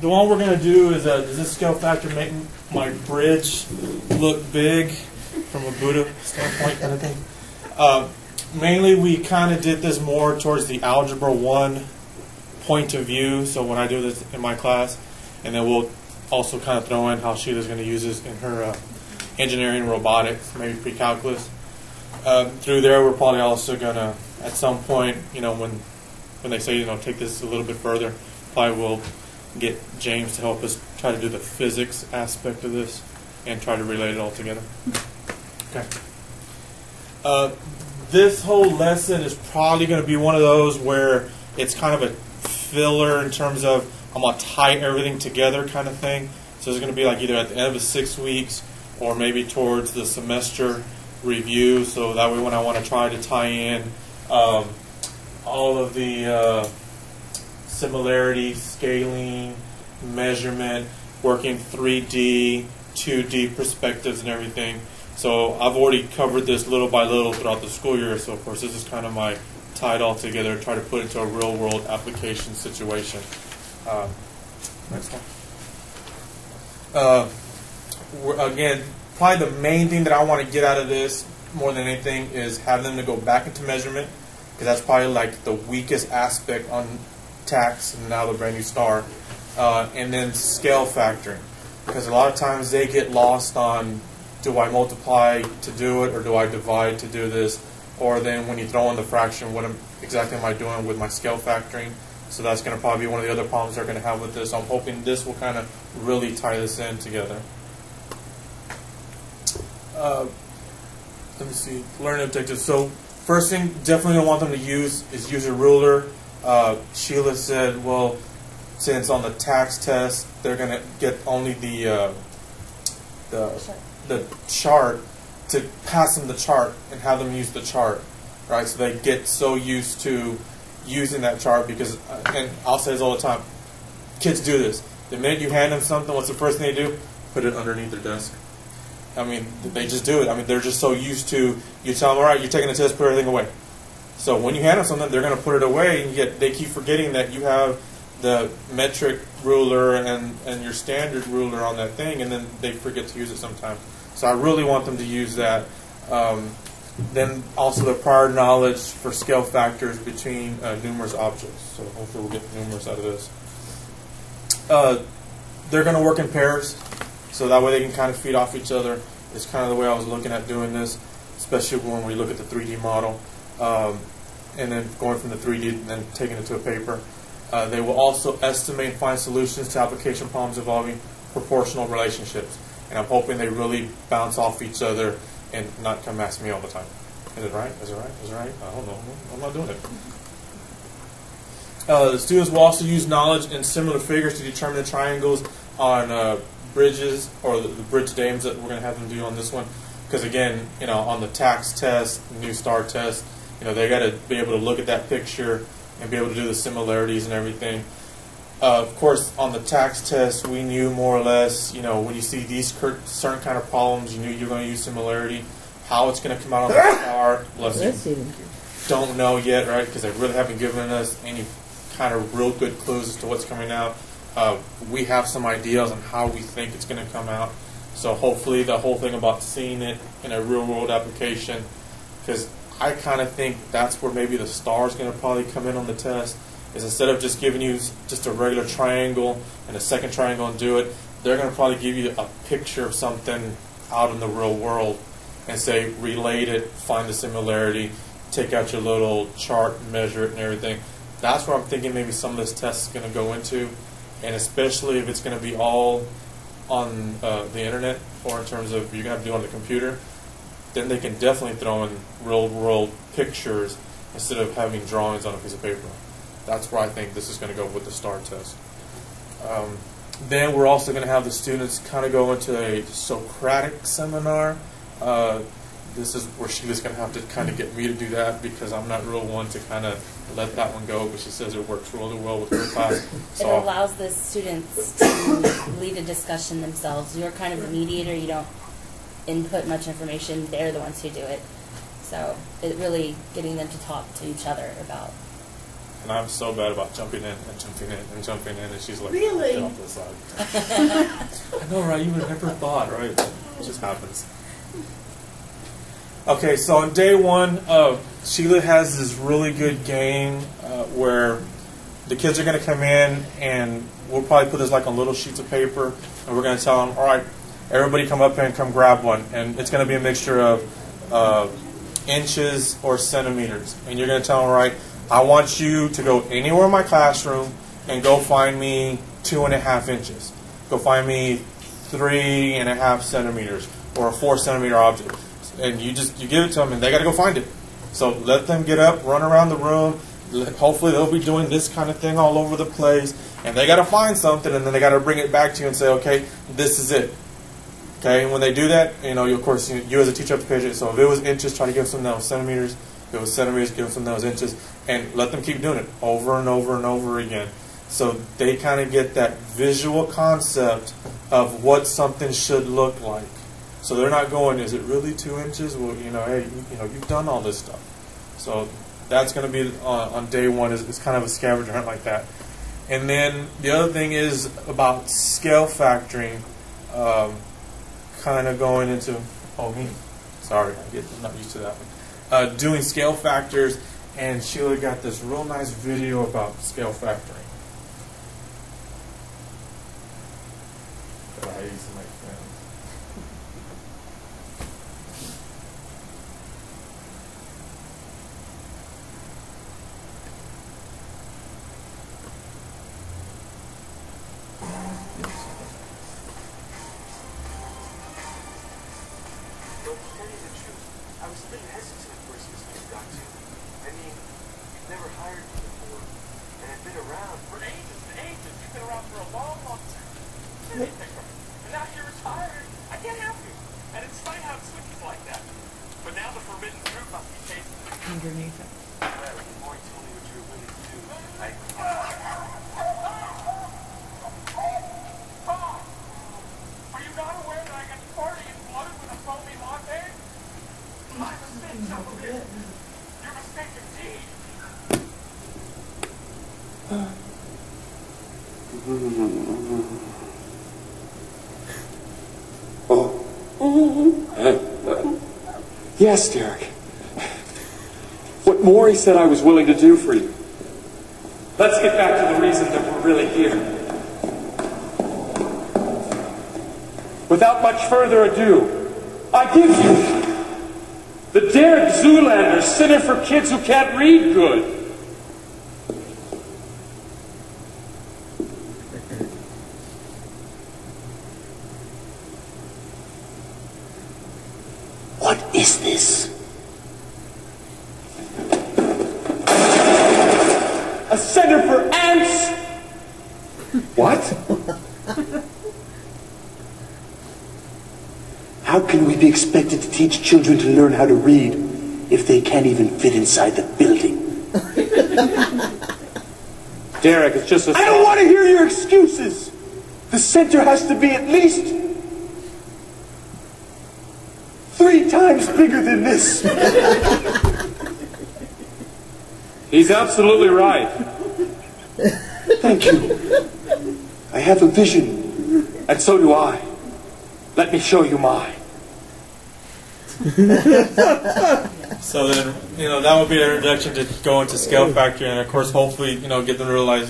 the one we're going to do is, does this scale factor make my bridge look big from a Buddha standpoint kind of thing? Mainly we kind of did this more towards the Algebra 1 point of view, so when I do this in my class, and then we'll also kind of throw in how Sheila's going to use this in her engineering robotics, maybe pre-calculus. Through there, we're probably also going to, at some point, you know, when they say, you know, take this a little bit further, probably we'll get James to help us try to do the physics aspect of this and try to relate it all together. Okay. This whole lesson is probably going to be one of those where it's kind of a filler in terms of I'm going to tie everything together kind of thing. So it's going to be like either at the end of the 6 weeks or maybe towards the semester review. So that way when I want to try to tie in all of the similarity, scaling, measurement, working 3D, 2D perspectives and everything. So I've already covered this little by little throughout the school year. So of course this is kind of my tie it all together, try to put it into a real world application situation. Next one. Again, probably the main thing that I want to get out of this more than anything is have them to go back into measurement, because that's probably like the weakest aspect on tax and now the brand new star, and then scale factoring, because a lot of times they get lost on, do I multiply to do it or do I divide to do this, or then when you throw in the fraction, what exactly am I doing with my scale factoring? So that's going to probably be one of the other problems they're going to have with this. So I'm hoping this will kind of really tie this in together. Let me see, learning objectives. So first thing definitely going to want them to use is use a ruler. Sheila said, well, since on the tax test they're going to get only the chart, to pass them the chart and have them use the chart, right? So they get so used to using that chart, because, and I'll say this all the time, kids do this. The minute you hand them something, what's the first thing they do? Put it underneath their desk. I mean, they just do it. I mean, they're just so used to, you tell them, all right, you're taking a test, put everything away. So when you hand them something, they're going to put it away, and yet they keep forgetting that you have the metric ruler and your standard ruler on that thing, and then they forget to use it sometimes. So I really want them to use that. Then also the prior knowledge for scale factors between numerous objects. So hopefully we'll get numerous out of this. They're going to work in pairs, so that way they can kind of feed off each other. It's kind of the way I was looking at doing this, especially when we look at the 3D model. And then going from the 3D and then taking it to a paper. They will also estimate and find solutions to application problems involving proportional relationships. And I'm hoping they really bounce off each other and not come ask me all the time. Is it right? Is it right? Is it right? I don't know. I'm not doing it. The students will also use knowledge in similar figures to determine the triangles on bridges, or the bridge dames that we're going to have them do on this one. Because again, you know, on the tax test, new star test, you know, they got to be able to look at that picture and be able to do the similarities and everything. Of course, on the tax test, we knew more or less, you know, when you see these certain kind of problems, you knew you were going to use similarity. How it's going to come out on the star, don't know yet, right? Because they really haven't given us any kind of real good clues as to what's coming out. We have some ideas on how we think it's going to come out. So hopefully the whole thing about seeing it in a real-world application, because I kind of think that's where maybe the star is going to probably come in on the test, is instead of just giving you just a regular triangle and a second triangle and do it, they're going to probably give you a picture of something out in the real world and say, relate it, find the similarity, take out your little chart, measure it and everything. That's where I'm thinking maybe some of this test is going to go into, and especially if it's going to be all on the internet, or in terms of you're going to have to do it on the computer, then they can definitely throw in real-world pictures instead of having drawings on a piece of paper. That's where I think this is going to go with the STAR test. Then we're also going to have the students kind of go into a Socratic seminar. This is where Sheila's going to have to kind of get me to do that, because I'm not real one to kind of let that one go, but she says it works really well with her class. So it allows the students to lead a discussion themselves. You're kind of the mediator. You don't input much information. They're the ones who do it. So it really getting them to talk to each other about And I'm so bad about jumping in and jumping in and jumping in, and she's like, Really? get off the side. I know, right? You would have never thought, right? It just happens. Okay, so on day one, Sheila has this really good game where the kids are going to come in, and we'll probably put this like on little sheets of paper, and we're going to tell them, all right, everybody come up here and come grab one. And it's going to be a mixture of inches or centimeters. And you're going to tell them, all right, I want you to go anywhere in my classroom and go find me 2.5 inches. Go find me 3.5 centimeters or a 4 centimeter object. And you give it to them, and they got to go find it. So let them get up, run around the room. Hopefully they'll be doing this kind of thing all over the place, and they got to find something, and then they got to bring it back to you and say, okay, this is it. Okay, and when they do that, of course, you as a teacher have to pay attention. So if it was inches, try to give them those centimeters. If it was centimeters, give them those inches, and let them keep doing it over and over and over again. So they kind of get that visual concept of what something should look like. So they're not going, is it really 2 inches? Well, hey, you've done all this stuff. So that's going to be on day one is kind of a scavenger hunt like that. And then the other thing is about scale factoring, kind of going into, sorry, I'm not used to that one. Doing scale factors, and Sheila got this real nice video about scale factoring. Underneath it. Yes, Derek. What Maury said I was willing to do for you. Let's get back to the reason that we're really here. Without much further ado, I give you the Derek Zoolander Center for Kids Who Can't Read Good. What is this? A center for ants? What? How can we be expected to teach children to learn how to read if they can't even fit inside the building? Derek, it's just a... I don't want to hear your excuses! The center has to be at least 3 times bigger than this. He's absolutely right. Thank you. I have a vision, and so do I. Let me show you mine. So then, that would be an introduction to go into scale factory, and of course, hopefully, get them to realize,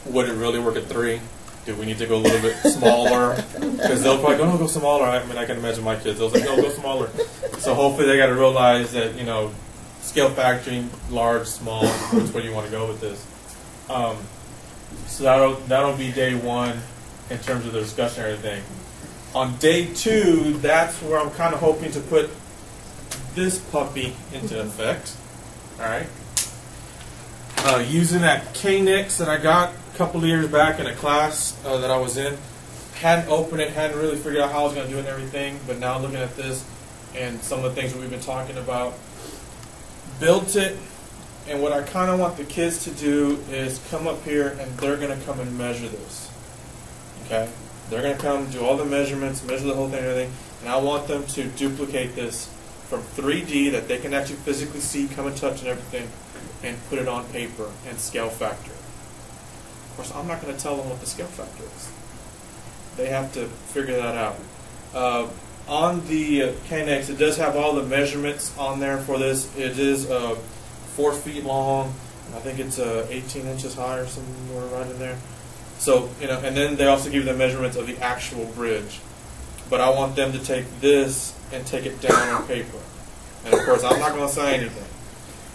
would it really work at 3? Do we need to go a little bit smaller? Because they'll probably go, no, go smaller. I mean, I can imagine my kids. They'll say, no, go smaller. So hopefully they got to realize that, scale factoring, large, small, which way do you want to go with this? So that'll be day one in terms of the discussion and everything. On day 2, that's where I'm kind of hoping to put this puppy into effect. All right. Using that K-Nix that I got a couple of years back in a class that I was in. Hadn't opened it, hadn't really figured out how I was going to do it and everything, but now looking at this and some of the things that we've been talking about, built it, and what I kind of want the kids to do is come up here and they're going to come and measure this. Okay? They're going to come, do all the measurements, measure the whole thing and everything, and I want them to duplicate this from 3D that they can actually physically see, come and touch and everything, and put it on paper and scale factor. Of course, I'm not going to tell them what the scale factor is. They have to figure that out. On the Canales, it does have all the measurements on there for this. It is 4 feet long. I think it's 18 inches high or somewhere right in there. So, and then they also give you the measurements of the actual bridge. But I want them to take this and take it down on paper. And of course, I'm not going to say anything.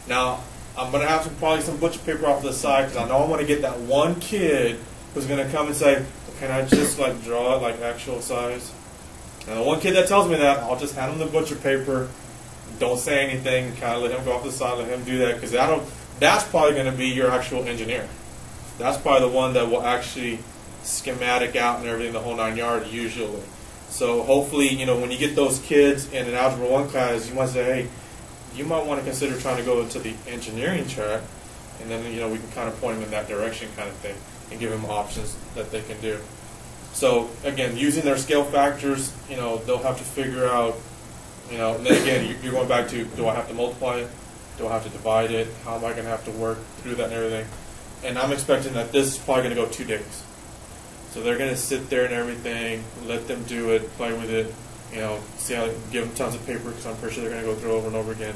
Now, I'm going to have probably some butcher paper off to the side because I know I want to get that one kid who's going to come and say, can I just like draw it like actual size? And the one kid that tells me that, I'll just hand him the butcher paper. Don't say anything. Kind of let him go off to the side, let him do that because that's probably going to be your actual engineer. That's probably the one that will actually schematic out and everything, the whole 9 yards usually. So hopefully, when you get those kids in an Algebra 1 class, you might say, hey, you might want to consider trying to go into the engineering track, and then we can kind of point them in that direction kind of thing and give them options that they can do. So again, using their scale factors, they'll have to figure out, and then again, you're going back to, do I have to multiply it? Do I have to divide it? How am I going to have to work through that and everything? And I'm expecting that this is probably going to go 2 days. So they're going to sit there and everything, let them do it, play with it, see how, give them tons of paper because I'm pretty sure they're going to go through over and over again.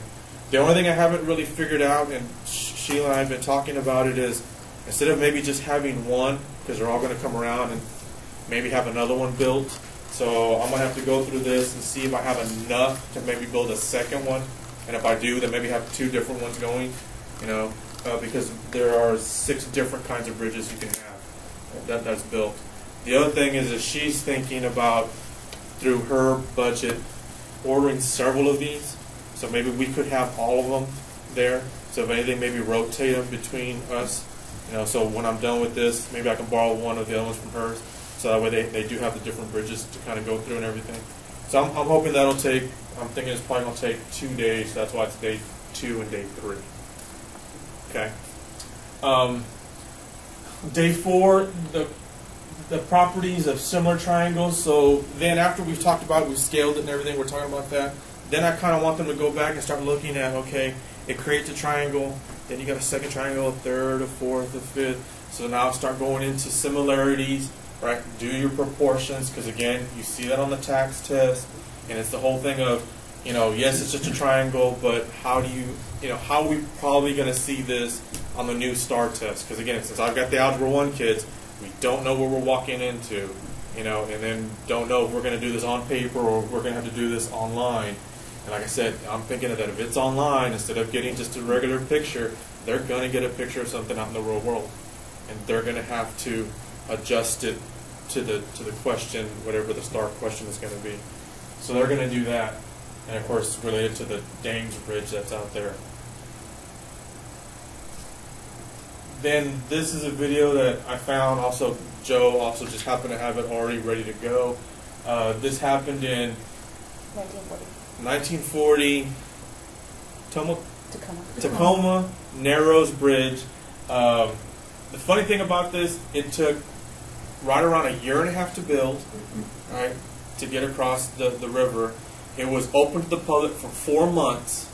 The only thing I haven't really figured out, and Sheila and I have been talking about it, is instead of maybe just having one, because they're all going to come around and maybe have another one built. So I'm going to have to go through this and see if I have enough to maybe build a second one. And if I do, then maybe have 2 different ones going, because there are 6 different kinds of bridges you can have that's built. The other thing is that she's thinking about, through her budget, ordering several of these. So maybe we could have all of them there. So if anything, maybe rotate them between us. So when I'm done with this, maybe I can borrow one of the other ones from hers. So that way they do have the different bridges to kind of go through and everything. So I'm hoping that'll take, I'm thinking it's probably going to take 2 days. That's why it's day 2 and day 3. Okay. Day 4, the properties of similar triangles. So then after we've talked about it, we've scaled it and everything, we're talking about that. Then I kind of want them to go back and start looking at, okay, it creates a triangle. Then you got a second triangle, a third, a fourth, a fifth. So now start going into similarities. Right, do your proportions, because again, you see that on the tax test, and it's the whole thing of, yes, it's just a triangle, but how do how are we probably going to see this on the new STAR test? Because again, since I've got the Algebra 1 kids, we don't know what we're walking into, and then don't know if we're going to do this on paper or if we're going to have to do this online. And like I said, I'm thinking that if it's online, instead of getting just a regular picture, they're going to get a picture of something out in the real world, and they're going to have to adjust it to the question, whatever the STAR question is going to be. So they're going to do that, and of course related to the Dames Bridge that's out there. Then this is a video that I found. Also, Joe also just happened to have it already ready to go. This happened in 1940. Tacoma Narrows Bridge. The funny thing about this, it took right around 1.5 years to build, right, to get across the river. It was open to the public for 4 months,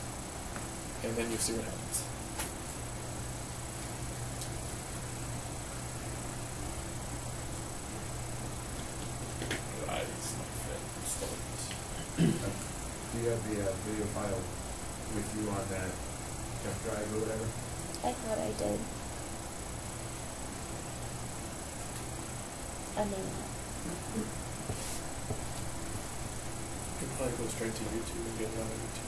and then you see what happens. Do you have the video file with you on that jump drive or whatever? I thought I did. I mean, You can probably go straight to YouTube and get it on YouTube.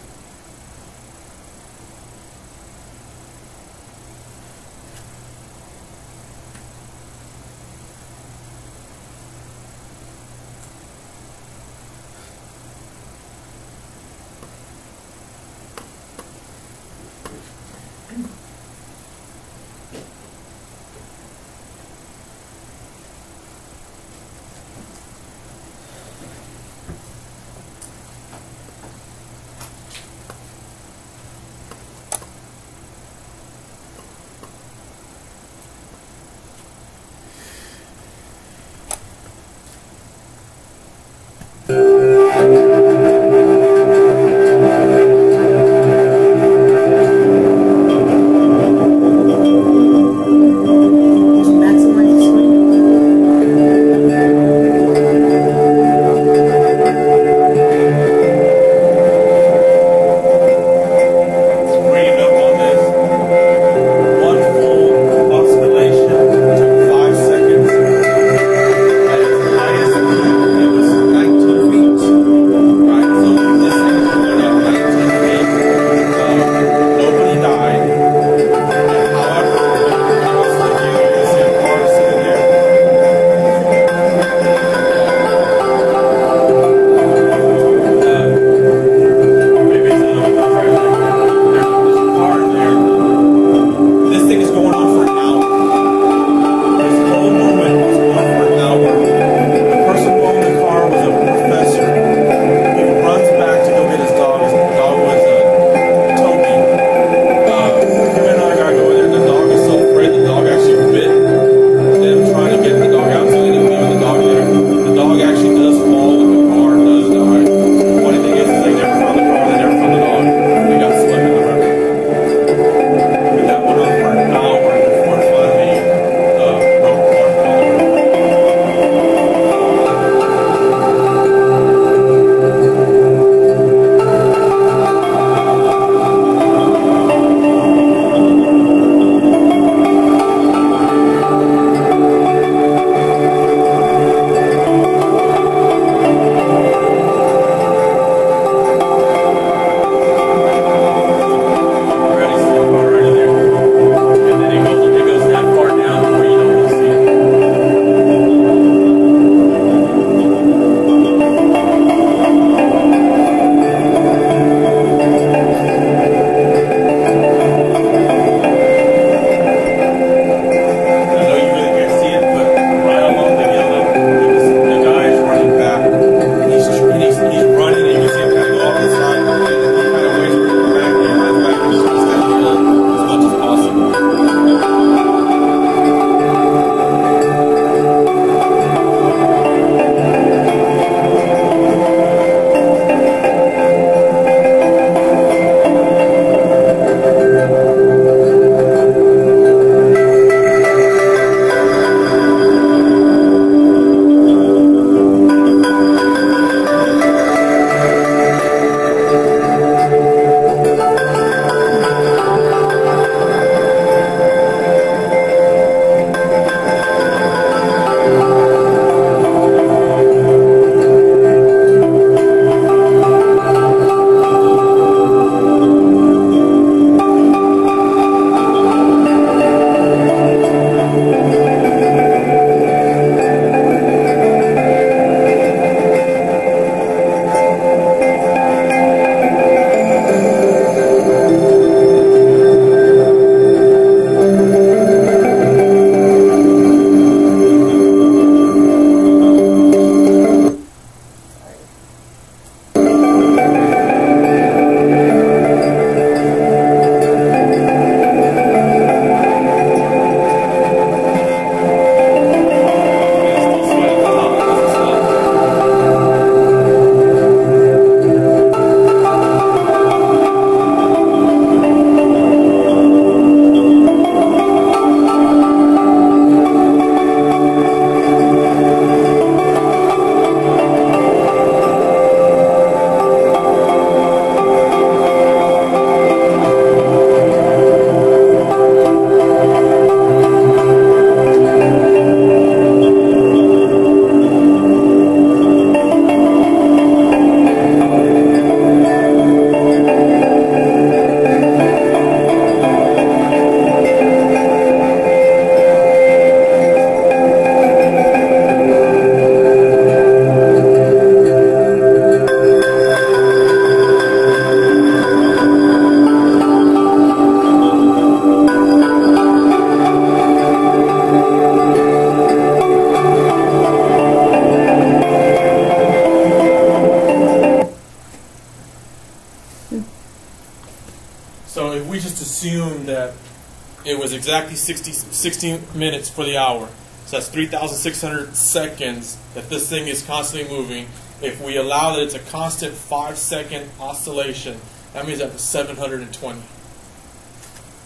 it was exactly 60 minutes for the hour. So that's 3,600 seconds that this thing is constantly moving. If we allow that it's a constant 5-second oscillation, that means that was 720.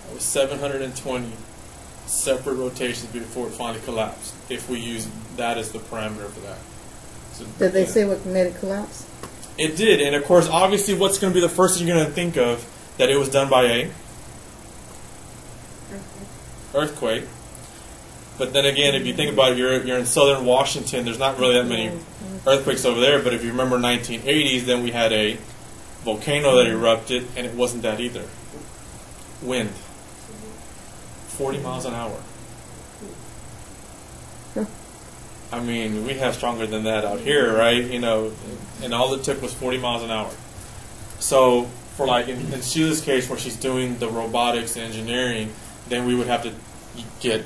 That was 720 separate rotations before it finally collapsed, if we use that as the parameter for that. So, Did they say what made it collapse? It did, and of course, obviously, what's going to be the first thing you're going to think of? That it was done by a earthquake. But then again, if you think about it, you're in southern Washington. There's not really that many earthquakes over there. But if you remember 1980s, then we had a volcano that erupted, and it wasn't that either. Wind, 40 miles an hour. I mean, we have stronger than that out here, right? You know, and all it took was 40 miles an hour. So, for like in Sheila's case, where she's doing the robotics and engineering, then we would have to get